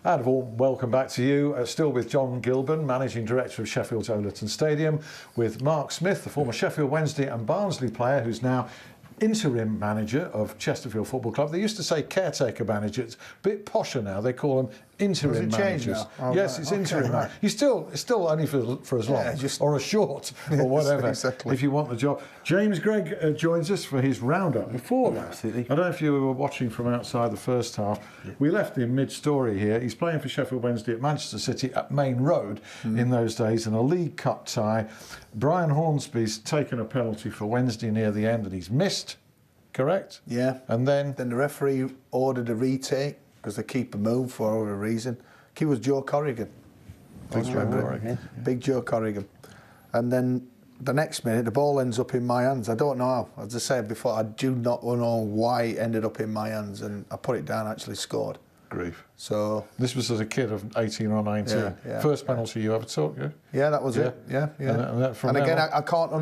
And a warm welcome back to you, still with John Gilburn, Managing Director of Sheffield's Owlerton Stadium, with Mark Smith, the former Sheffield Wednesday and Barnsley player who's now interim manager of Chesterfield Football Club. They used to say caretaker manager. It's a bit posher now. They call them interim managers. Oh, yes, right. it's interim. Right. It's still only for as long, or a short, or whatever, exactly. if you want the job. James Gregg joins us for his roundup. Before that, Absolutely. I don't know if you were watching from outside the first half. Yeah. We left him mid-story here. He's playing for Sheffield Wednesday at Manchester City at Main Road in those days in a League Cup tie. Brian Hornsby's taken a penalty for Wednesday near the end and he's missed. Correct? Yeah. And then the referee ordered a retake because the keeper moved for whatever reason. Keeper was Joe Corrigan. Big Joe Corrigan. Big Joe Corrigan. And then the next minute, the ball ends up in my hands. I don't know how. As I said before, I do not know why it ended up in my hands. And I put it down, actually scored. Grief. So this was as a kid of 18 or 19. Yeah, First penalty you ever took, yeah? Yeah, that was it. Yeah. And again, I can't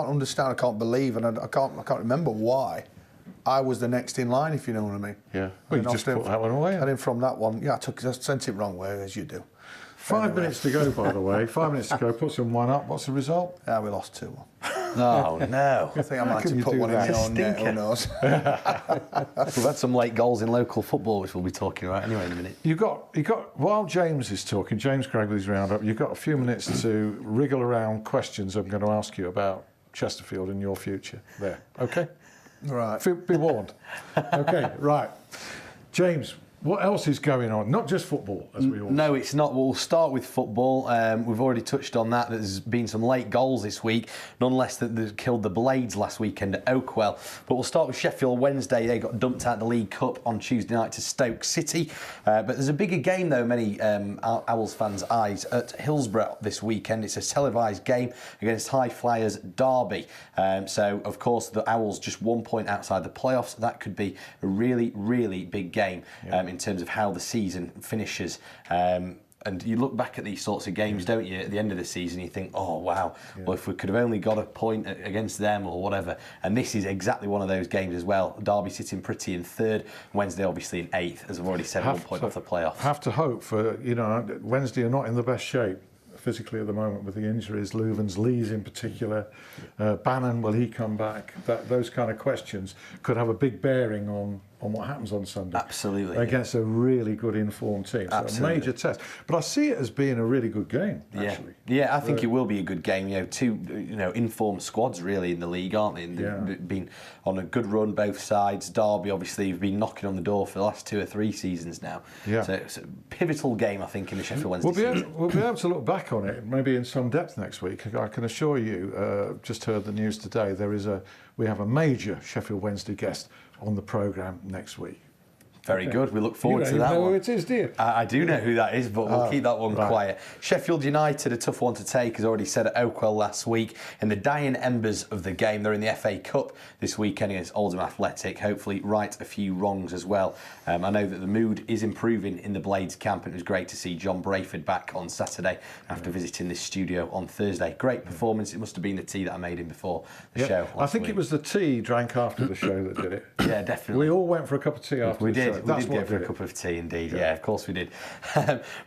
understand, I can't believe, and I can't remember why I was the next in line, if you know what I mean. Yeah. Well, you just put that one away. And then from that one, I sent it wrong way, as you do. 5 minutes to go, by the way. 5 minutes to go. Put some one up. What's the result? Yeah, we lost 2-1. Oh, no. I think I might have to put one in my own net, who knows? We've had some late goals in local football, which we'll be talking about anyway in a minute. You got while James is talking, James Gregg with his roundup, you've got a few minutes to wriggle around questions I'm going to ask you about Chesterfield and your future there. Okay? Right. Be warned. Okay, right. James, what else is going on? Not just football, as we all No, it's not. We'll start with football. We've already touched on that. There's been some late goals this week, nonetheless that killed the Blades last weekend at Oakwell. But we'll start with Sheffield Wednesday. They got dumped out of the League Cup on Tuesday night to Stoke City. But there's a bigger game, though, many Owls fans' eyes, at Hillsborough this weekend. It's a televised game against High Flyers Derby. So, of course, the Owls just 1 point outside the playoffs. That could be a really, really big game. In terms of how the season finishes. And you look back at these sorts of games, don't you, at the end of the season, you think, oh, wow, well, if we could have only got a point against them or whatever. And this is exactly one of those games as well. Derby sitting pretty in third, Wednesday obviously in eighth, as I've already said, 1 point off the playoffs. Have to hope for, Wednesday are not in the best shape physically at the moment with the injuries, Louvens, Lees in particular. Bannon, will he come back? Those kind of questions could have a big bearing on what happens on Sunday. Absolutely. Against a really good informed team. So Absolutely. a major test. But I see it as being a really good game, actually. Yeah, I think it will be a good game. Two informed squads really in the league, aren't they? They've been on a good run both sides. Derby obviously have been knocking on the door for the last 2 or 3 seasons now. Yeah. So it's a pivotal game, I think, in the Sheffield Wednesday season. We'll be able to look back on it maybe in some depth next week. I can assure you, just heard the news today, we have a major Sheffield Wednesday guest on the programme next week. Very good. We look forward to that one. You know who it is, do you? I do know who that is, but we'll keep that one quiet. Sheffield United, a tough one to take, as already said at Oakwell last week. In the dying embers of the game, they're in the FA Cup this weekend against Oldham Athletic. Hopefully right a few wrongs as well. I know that the mood is improving in the Blades camp, and it was great to see John Brayford back on Saturday after visiting this studio on Thursday. Great performance. It must have been the tea that I made him before the show last I think week. It was the tea he drank after the show that did it. Yeah, definitely. We all went for a cup of tea after the show. We did go for a cup of tea, indeed. Yeah, of course we did.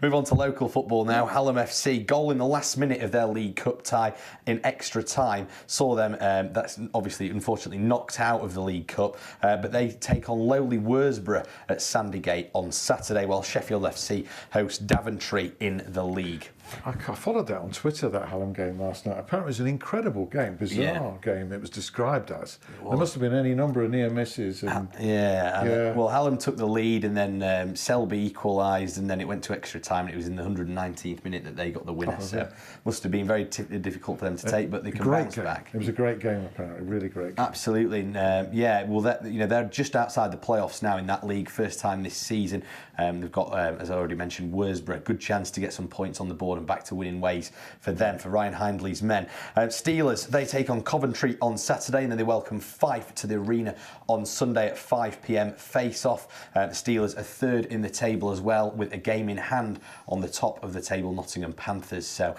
Move on to local football now. Hallam FC, goal in the last minute of their League Cup tie in extra time. Saw them, that's obviously, unfortunately, knocked out of the League Cup, but they take on lowly Worsborough at Sandygate on Saturday, while Sheffield FC host Daventry in the league. I followed that on Twitter, that Hallam game last night. Apparently it was an incredible game, bizarre game it was described as. There must have been any number of near misses. And, well, Hallam took the lead and then Selby equalised, and then it went to extra time, and it was in the 119th minute that they got the winner. So must have been very difficult for them to take, but they can bounce back. It was a great game, apparently, really great game. Absolutely. They're just outside the playoffs now in that league, first time this season. They've got, as I already mentioned, Worsborough, good chance to get some points on the board scoreboard and back to winning ways for them, for Ryan Hindley's men. Steelers, they take on Coventry on Saturday, and then they welcome Fife to the Arena on Sunday at 5 p.m. face-off. The Steelers are third in the table as well, with a game in hand on the top of the table, Nottingham Panthers. So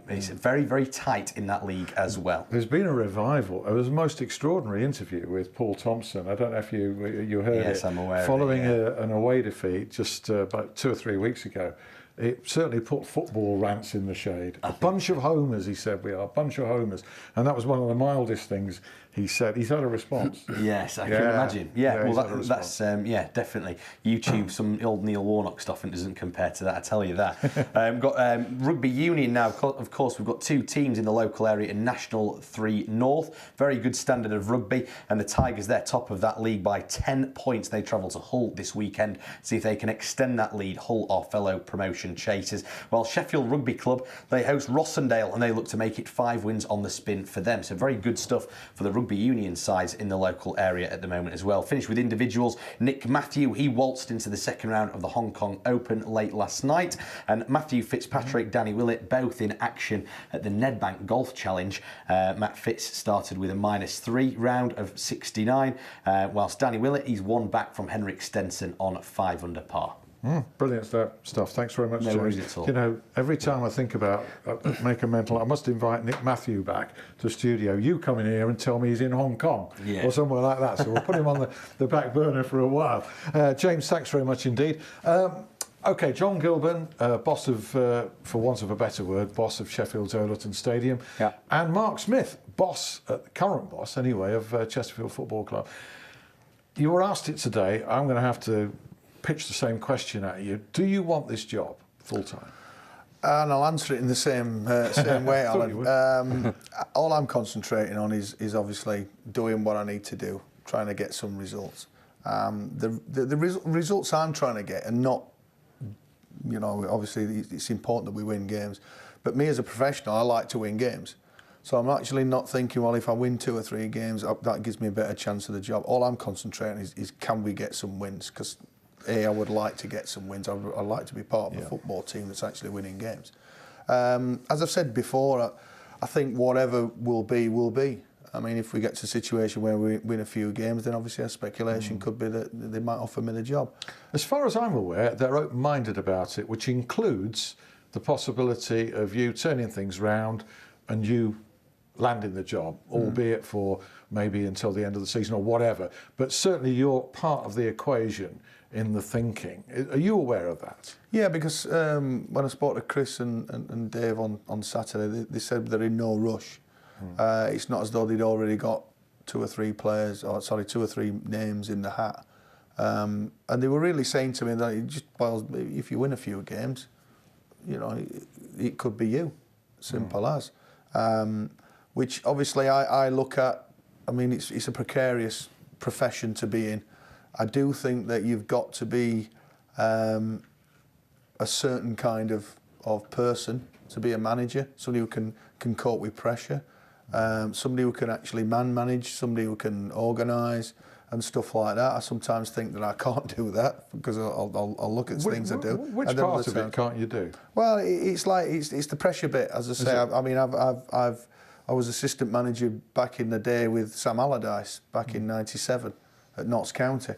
it's very, very tight in that league as well. There's been a revival. It was a most extraordinary interview with Paul Thompson. I don't know if you heard it. Yes, I'm aware Following of it, an away defeat just about 2 or 3 weeks ago. It certainly put football rants in the shade. A bunch of homers, he said, we are a bunch of homers. And that was one of the mildest things he said. He's had a response. Yes, I can imagine. Yeah, well, that's definitely. YouTube, some old Neil Warnock stuff, and doesn't compare to that, I tell you that. Got rugby union now. Of course, we've got 2 teams in the local area in National 3 North. Very good standard of rugby, and the Tigers, they're top of that league by 10 points. They travel to Hull this weekend, see if they can extend that lead. Hull are fellow promotion chasers. While Sheffield Rugby Club, they host Rossendale, and they look to make it 5 wins on the spin for them. So very good stuff for the rugby union sides in the local area at the moment as well. Finished with individuals. Nick Matthew, he waltzed into the second round of the Hong Kong Open late last night, and Matthew Fitzpatrick, Danny Willett, both in action at the Nedbank Golf Challenge. Matt Fitz started with a -3 round of 69, whilst Danny Willett, he's one back from Henrik Stenson on 5 under par. Brilliant stuff. Thanks very much, No James. worries at all. You know, every time I think about make a mental, I must invite Nick Matthew back to the studio. You come in here and tell me he's in Hong Kong or somewhere like that. So we'll put him on the back burner for a while. James, thanks very much indeed. Okay, John Gilburn, boss of, for want of a better word, boss of Sheffield's Owlerton Stadium, and Mark Smith, current boss anyway, of Chesterfield Football Club. You were asked it today. I'm going to have to pitch the same question at you. Do you want this job full time? And I'll answer it in the same way, Alan. All I'm concentrating on is obviously doing what I need to do, trying to get some results. The results I'm trying to get are not, you know, obviously it's important that we win games, but me as a professional, I like to win games. So I'm actually not thinking, well, if I win 2 or 3 games, that gives me a better chance of the job. All I'm concentrating is can we get some wins? Because I would like to get some wins. I'd like to be part of a football team that's actually winning games. As I've said before, I think whatever will be, will be. I mean, if we get to a situation where we win a few games, then obviously our speculation could be that they might offer me the job. As far as I'm aware, they're open-minded about it, which includes the possibility of you turning things round and you landing the job, albeit for maybe until the end of the season or whatever. But certainly you're part of the equation in the thinking. Are you aware of that? Yeah, because when I spoke to Chris and Dave on Saturday, they said they're in no rush. It's not as though they'd already got 2 or 3 players, or sorry, 2 or 3 names in the hat. And they were really saying to me that it just boils, if you win a few games, you know, it could be you. Simple as. Which obviously I look at, I mean, it's a precarious profession to be in. I do think that you've got to be a certain kind of person to be a manager, somebody who can cope with pressure, somebody who can actually manage, somebody who can organise and stuff like that. I sometimes think that I can't do that because I'll look at things I do. Which part of it can't you do? Well, it's the pressure bit, as I say. I mean, I was assistant manager back in the day with Sam Allardyce back in '97 at Notts County.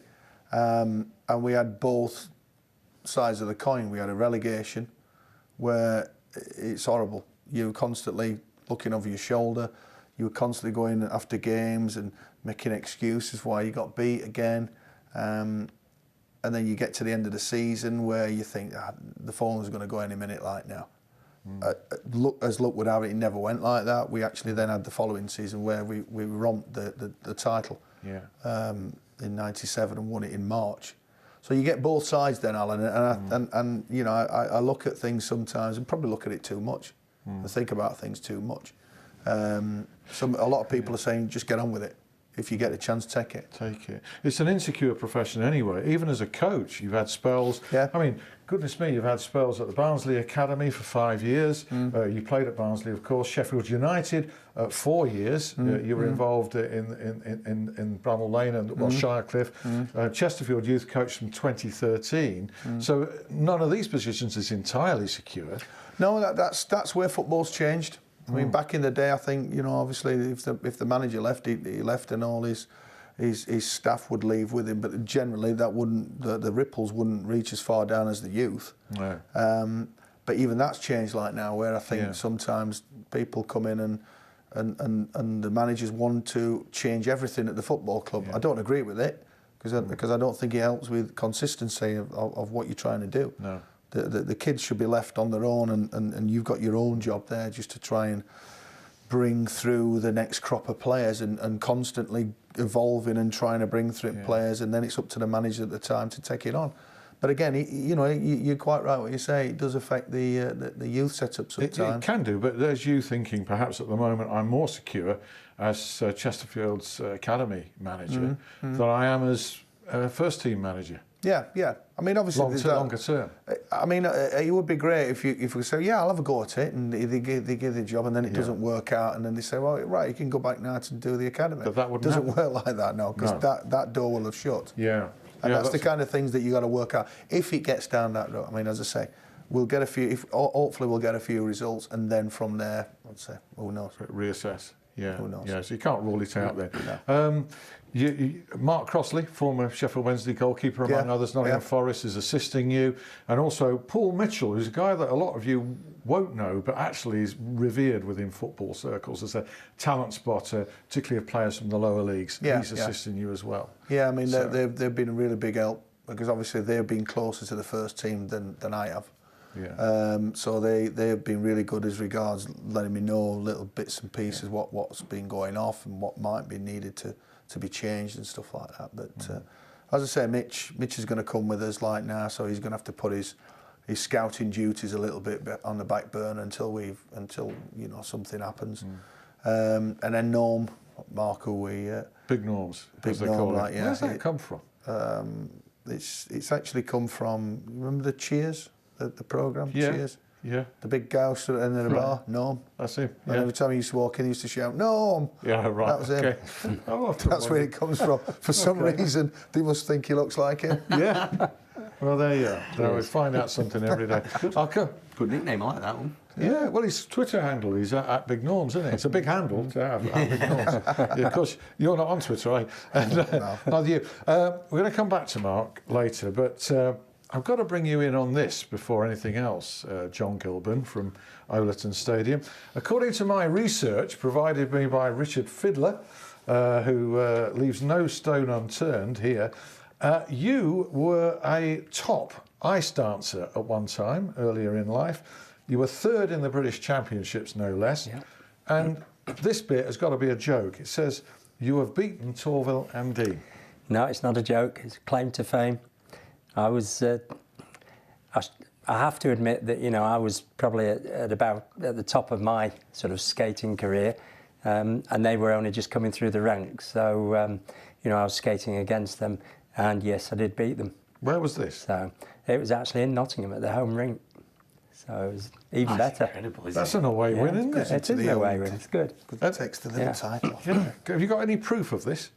And we had both sides of the coin. We had a relegation where it's horrible. You were constantly looking over your shoulder. You were constantly going after games and making excuses why you got beat again. And then you get to the end of the season where you think the phone's going to go any minute like now. As luck would have it, it never went like that. We actually then had the following season where we romped the title. In '97 and won it in March. So you get both sides then, Alan, and you know, I look at things sometimes and probably look at it too much. I think about things too much. A lot of people are saying just get on with it. if you get a chance, take it. Take it. It's an insecure profession anyway. Even as a coach, you've had spells. Yeah. I mean, goodness me, you've had spells at the Barnsley Academy for 5 years. You played at Barnsley, of course. Sheffield United, 4 years. You were involved in Bramall Lane and Shirecliffe. Chesterfield youth coach from 2013. So none of these positions is entirely secure. No, that's where football's changed. I mean, back in the day, I think, you know, obviously if the manager left, he left, and all his staff would leave with him. But generally, that wouldn't the ripples wouldn't reach as far down as the youth. No. But even that's changed like now, where I think sometimes people come in and the managers want to change everything at the football club. I don't agree with it because I don't think it helps with consistency of what you're trying to do. No. The kids should be left on their own, and you've got your own job there just to try and bring through the next crop of players and constantly evolving and trying to bring through players, and then it's up to the manager at the time to take it on. But again, you know, you're quite right what you say. It does affect the youth setup sometimes. It can do, but there's you thinking perhaps at the moment I'm more secure as Chesterfield's academy manager than I am as first team manager. Yeah. I mean, obviously, longer term. I mean, it would be great if we say, yeah, I'll have a go at it, and they give the job, and then it doesn't work out, and then they say, well, right, you can go back now to do the academy. But that doesn't work like that, no, because that door will have shut. Yeah. And that's the kind of things that you got to work out. If it gets down that road, I mean, as I say, we'll get a few. Hopefully, we'll get a few results, and then from there, I'd say, who knows? Reassess. Yeah. Who knows? Yeah. So you can't rule it out then. No. Mark Crossley, former Sheffield Wednesday goalkeeper, among others, Nottingham Forest, is assisting you, and also Paul Mitchell, who's a guy that a lot of you won't know, but actually is revered within football circles as a talent spotter, particularly of players from the lower leagues. He's assisting you as well. Yeah, I mean, they've been a really big help because obviously they've been closer to the first team than I have. Yeah. So they've been really good as regards letting me know little bits and pieces what's been going off and what might be needed to be changed and stuff like that. But as I say, Mitch is going to come with us like now, so he's going to have to put his scouting duties a little bit on the back burner until you know something happens. And then Norm, Mark, who we Big Norms, Big Norm, like, where's that come from? It's actually come from, remember the Cheers, the programme Cheers. Yeah. The big guy stood at the end of the bar, Norm. That's him. And every time he used to walk in, he used to shout, Norm! Yeah, right. That was him. Okay. That's where it comes from. For some reason, they must think he looks like him. Yeah. Well, there you are. Now we find out something every day. Good nickname, I like that one. Yeah, well, his Twitter handle is at Big Norms, isn't it? It's a big handle to have, at Big Norms. Yeah, of course, you're not on Twitter, are you? No. Neither you. We're going to come back to Mark later, but I've got to bring you in on this before anything else, John Gilburn from Owlerton Stadium. According to my research, provided me by Richard Fiddler, who leaves no stone unturned here, you were a top ice dancer at one time, earlier in life. You were third in the British Championships, no less. Yeah. And this bit has got to be a joke. It says, you have beaten Torville and Dean. No, it's not a joke. It's a claim to fame. I was, I have to admit that, you know, I was probably at the top of my sort of skating career, and they were only just coming through the ranks. So, you know, I was skating against them, and yes, I did beat them. Where was this? So it was actually in Nottingham at the home rink. So it was even better. Incredible, That's an away win, isn't it? It is an away win. It's good. Good takes the little title. Yeah. Have you got any proof of this?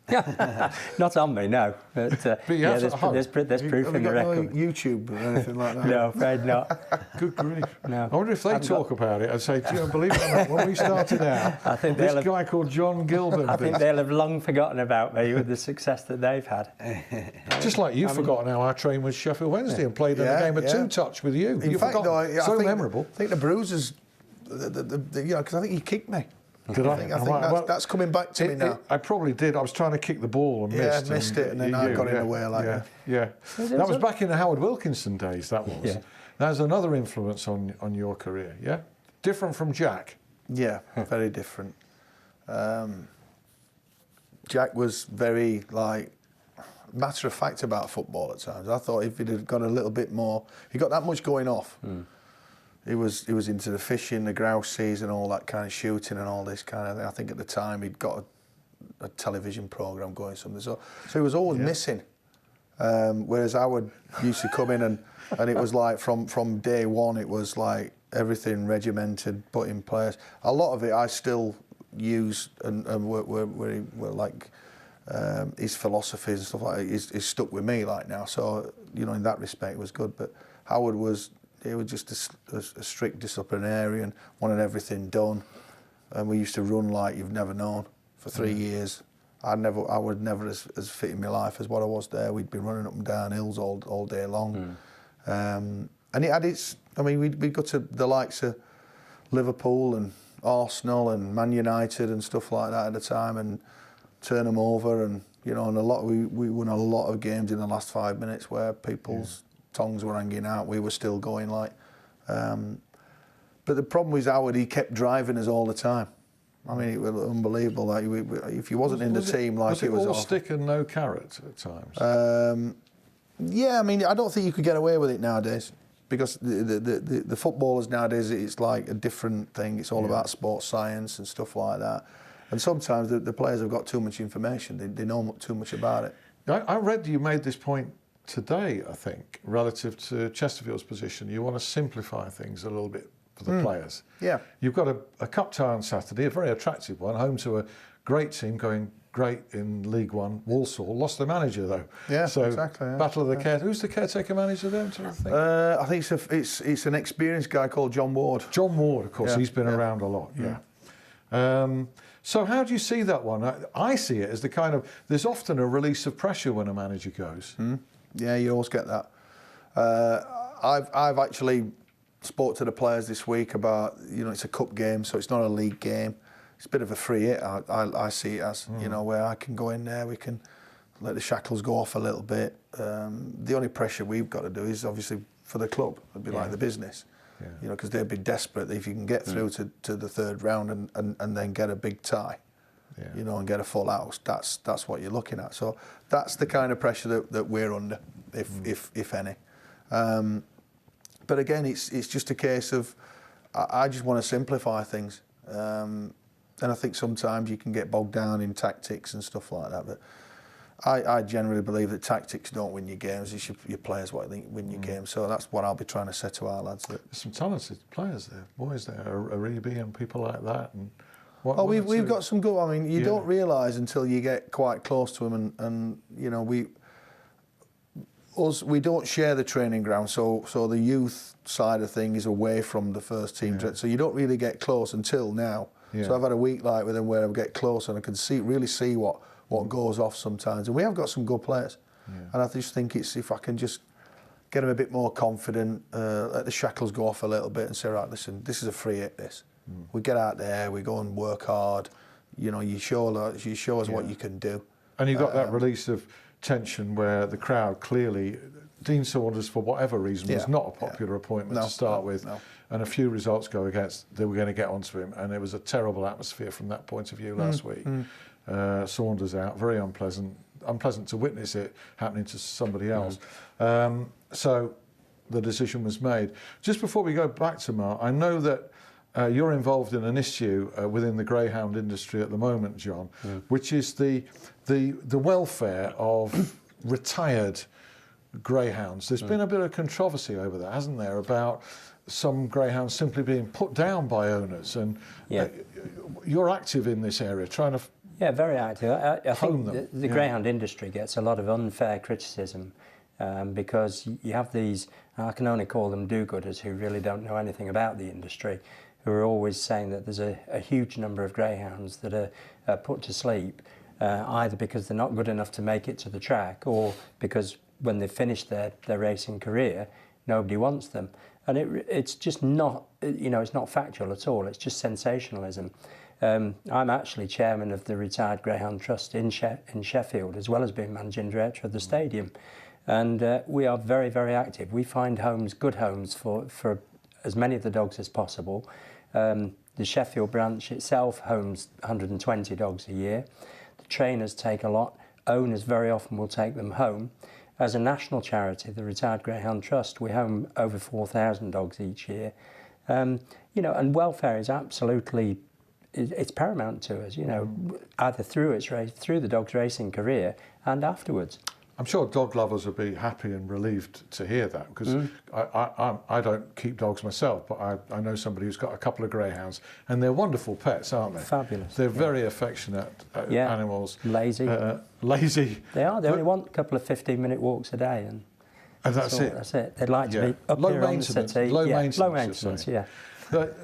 Not on me, no. But yeah, there's proof in the record. Have you got YouTube or anything like that? No, afraid not. Good grief. No. I wonder if they talk about it and say, do you believe it or not, when we started out, I think this guy called John Gilburn. I think they'll have long forgotten about me with the success that they've had. Just like you've forgotten how I trained with Sheffield Wednesday and played in a game of two-touch with you. In fact, though, memorable. I think the bruises, you know, because I think you kicked me. Did I? I think that's coming back to me now. I probably did. I was trying to kick the ball and missed. Yeah, missed it, and then I got in the way like that. Yeah. That was back in the Howard Wilkinson days, that was. Yeah. That's another influence on your career, yeah? Different from Jack? Yeah, very different. Jack was very, like, matter of fact about football at times. I thought if he'd have got a little bit more, he got that much going off. He was into the fishing, the grouse season, all that kind of shooting and all this kind of thing. I think at the time he'd got a television programme going something. So he was always missing. Whereas Howard used to come in and it was like from day one, it was like everything regimented, put in place. A lot of it I still use and were like his philosophies and stuff like that is stuck with me like now. So, you know, in that respect it was good. But Howard he was just a strict disciplinarian, wanted everything done. And we used to run like you've never known for 3 years. I was never as fit in my life as what I was there. We'd be running up and down hills all day long. And it had its, I mean, we'd go to the likes of Liverpool and Arsenal and Man United and stuff like that at the time and turn them over, and, you know, and we won a lot of games in the last 5 minutes where people's tongues were hanging out. We were still going like, but the problem with Howard, he kept driving us all the time. I mean, it was unbelievable. Like, if he wasn't in the team, like, it was all awful. stick and no carrot at times. Yeah, I mean, I don't think you could get away with it nowadays, because the footballers nowadays, it's like a different thing. It's all about sports science and stuff like that. And sometimes the players have got too much information. They know too much about it. I read you made this point today, I think, relative to Chesterfield's position. You want to simplify things a little bit for the players. Yeah. You've got a cup tie on Saturday, a very attractive one, home to a great team going great in League One. Walsall lost the manager though. Yeah, so exactly. Yeah. Battle of the caretaker. Who's the caretaker manager there? I think it's an experienced guy called John Ward. John Ward, of course. He's been around a lot. So how do you see that one? I see it as the kind of, there's often a release of pressure when a manager goes. Yeah, you always get that. I've actually spoke to the players this week about, you know, it's a cup game, so it's not a league game. It's a bit of a free hit, I see it as, you know, where I can go in there, we can let the shackles go off a little bit. The only pressure we've got to do is obviously for the club. It'd be like the business, you know, because they'd be desperate if you can get through to the third round and then get a big tie, you know, and get a full house. That's what you're looking at. So that's the kind of pressure that we're under, if any. But again, it's just a case of I just want to simplify things. And I think sometimes you can get bogged down in tactics and stuff like that. But I generally believe that tactics don't win your games. It's your players what win your games. So that's what I'll be trying to say to our lads. There's some talented players there, boys there, Aribi and people like that. And we've got some good. I mean, you don't realise until you get quite close to them, and you know we don't share the training ground, so the youth side of thing is away from the first team. So you don't really get close until now. So I've had a week like with them where I get close and I can really see what goes off sometimes. And we have got some good players. And I just think it's if I can just get them a bit more confident, let the shackles go off a little bit and say, right, listen, this is a free hit, this. We get out there, we go and work hard. You know, you show us what you can do. And you got that release of tension where the crowd clearly, Dean Saunders, for whatever reason, was not a popular appointment to start with. And a few results go against, they were going to get onto him. And it was a terrible atmosphere from that point of view last week. Saunders out, very unpleasant to witness it happening to somebody else. So the decision was made. Just before we go back to Mark, I know that you're involved in an issue within the greyhound industry at the moment, John, which is the welfare of retired greyhounds. There's been a bit of controversy over that, hasn't there, about some greyhounds simply being put down by owners, and you're active in this area, trying to very active. I think the greyhound industry gets a lot of unfair criticism because you have these, I can only call them do-gooders who really don't know anything about the industry, who are always saying that there's a huge number of greyhounds that are put to sleep, either because they're not good enough to make it to the track, or because when they've finished their racing career, nobody wants them. And it's just not, you know, it's not factual at all. It's just sensationalism. I'm actually chairman of the Retired Greyhound Trust in Sheffield, as well as being managing director of the stadium. And we are very, very active. We find homes, good homes for as many of the dogs as possible. The Sheffield branch itself homes 120 dogs a year. The trainers take a lot. Owners very often will take them home. As a national charity, the Retired Greyhound Trust, we home over 4,000 dogs each year. You know, and welfare is absolutely it's paramount to us, you know, either through the dog's racing career and afterwards. I'm sure dog lovers will be happy and relieved to hear that, because I don't keep dogs myself, but I know somebody who's got a couple of greyhounds, and they're wonderful pets, aren't they? Fabulous. They're very affectionate animals. Lazy. Lazy. They are. They only want a couple of 15-minute walks a day, and that's it. That's it. They'd like to be up low here on the settee. Low maintenance. Low maintenance. Yeah.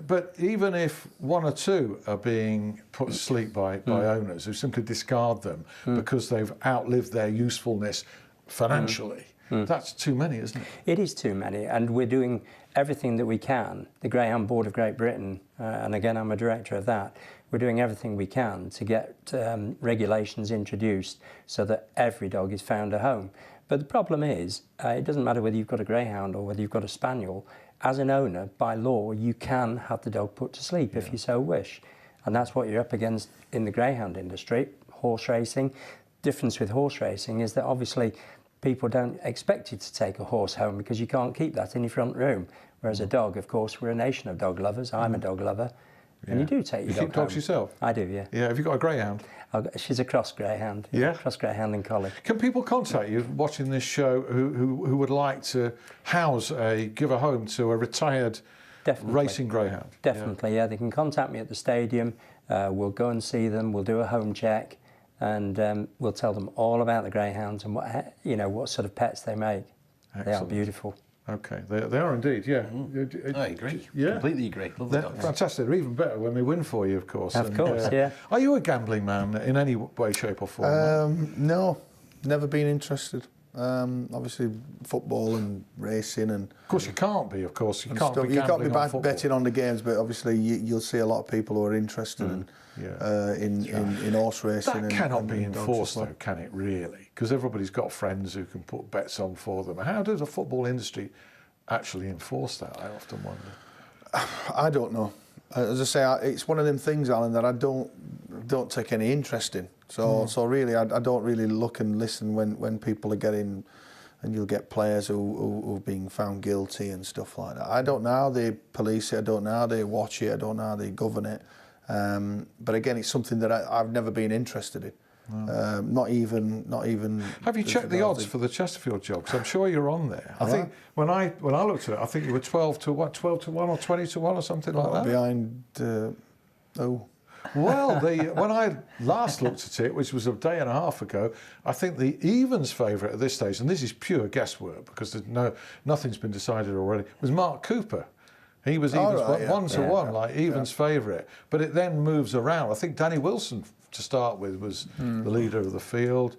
But even if one or two are being put to sleep by owners who simply discard them because they've outlived their usefulness financially, that's too many, isn't it? It is too many, and we're doing everything that we can. The Greyhound Board of Great Britain, and again I'm a director of that, we're doing everything we can to get regulations introduced so that every dog is found a home. But the problem is, it doesn't matter whether you've got a greyhound or whether you've got a spaniel. As an owner, by law, you can have the dog put to sleep if you so wish. And that's what you're up against in the greyhound industry. Horse racing. Difference with horse racing is that obviously people don't expect you to take a horse home because you can't keep that in your front room. Whereas a dog, of course, we're a nation of dog lovers. I'm a dog lover. And you do take your dog keep dogs home. yourself? I do, yeah. Yeah, have you got a greyhound? She's a cross greyhound. Yeah? Cross greyhound and collie. Can people contact you watching this show who would like to give a home to a retired racing greyhound? Definitely, yeah. They can contact me at the stadium. We'll go and see them. We'll do a home check, and we'll tell them all about the greyhounds and what sort of pets they make. Excellent. They are beautiful. Okay, they are indeed, yeah. I agree. Yeah. Completely agree. Love They're the dogs. fantastic. They're even better when they win for you, of course. Of course, yeah. Are you a gambling man in any way, shape or form? No, never been interested. Obviously, football and racing and... Of course, you can't be, of course. You can't be you can't gambling be on football. betting on the games, but obviously you'll see a lot of people who are interested in horse racing. That cannot be and dogs enforced, as well. though, can it, really? Because everybody's got friends who can put bets on for them. How does the football industry actually enforce that, I often wonder? I don't know. As I say, it's one of them things, Alan, that I don't take any interest in. So really, I don't really look and listen when people are getting, and you'll get players who are being found guilty and stuff like that. I don't know how they police it. I don't know how they watch it. I don't know how they govern it. But again, it's something that I've never been interested in. No. Not even. Have you checked the odds for the Chesterfield job? Because I'm sure you're on there. I think when I looked at it, I think you were 12 to 1 or 20 to 1 or something like that. Behind. Well, when I last looked at it, which was a day and a half ago, I think the evens favourite at this stage, and this is pure guesswork because nothing's been decided already, was Mark Cooper. He was evens 1 to 1, like evens favourite. But it then moves around. I think Danny Wilson, to start with, was the leader of the field.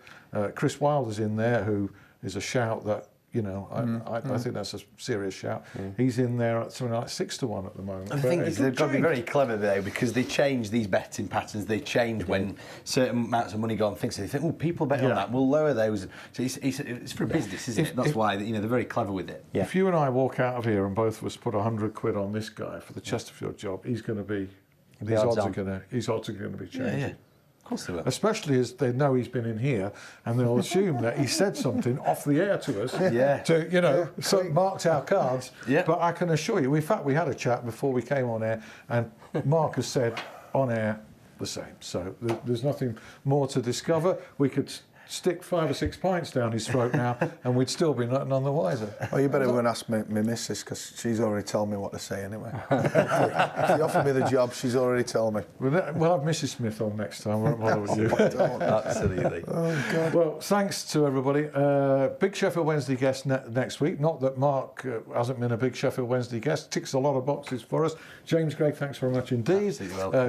Chris Wilder's in there, who is a shout that, I think that's a serious shout. He's in there at something like 6 to 1 at the moment. The thing is, they've got to be very clever though, because they change these betting patterns. They change when certain amounts of money go on things. So they think, oh, people bet on that, we'll lower those. So it's for business, isn't it? That's why they're very clever with it. Yeah. If you and I walk out of here and both of us put 100 quid on this guy for the Chesterfield job, he's going to be. His odds are going to be changing. Yeah. Of course they will. Especially as they know he's been in here, and they'll assume that he said something off the air to us. So marked our cards. Yeah. But I can assure you, in fact, we had a chat before we came on air, and Mark has said on air the same. So there's nothing more to discover. We could stick 5 or 6 pints down his throat now, and we'd still be none the wiser. Well, you better go and ask me missus, because she's already told me what to say anyway. If you offer me the job, she's already told me. We'll have Mrs. Smith on next time, won't bother with you. Absolutely. Oh, God. Well, thanks to everybody. Big Sheffield Wednesday guest next week. Not that Mark hasn't been a big Sheffield Wednesday guest. Ticks a lot of boxes for us. James Gregg, thanks very much indeed.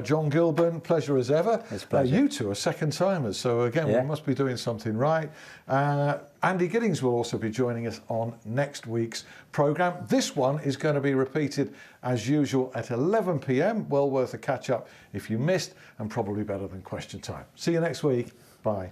John Gilburn, pleasure as ever. It's a pleasure. You two are second-timers, so again, we must be doing something right. Andy Giddings will also be joining us on next week's programme. This one is going to be repeated as usual at 11 p.m. Well worth a catch-up if you missed, and probably better than Question Time. See you next week. Bye.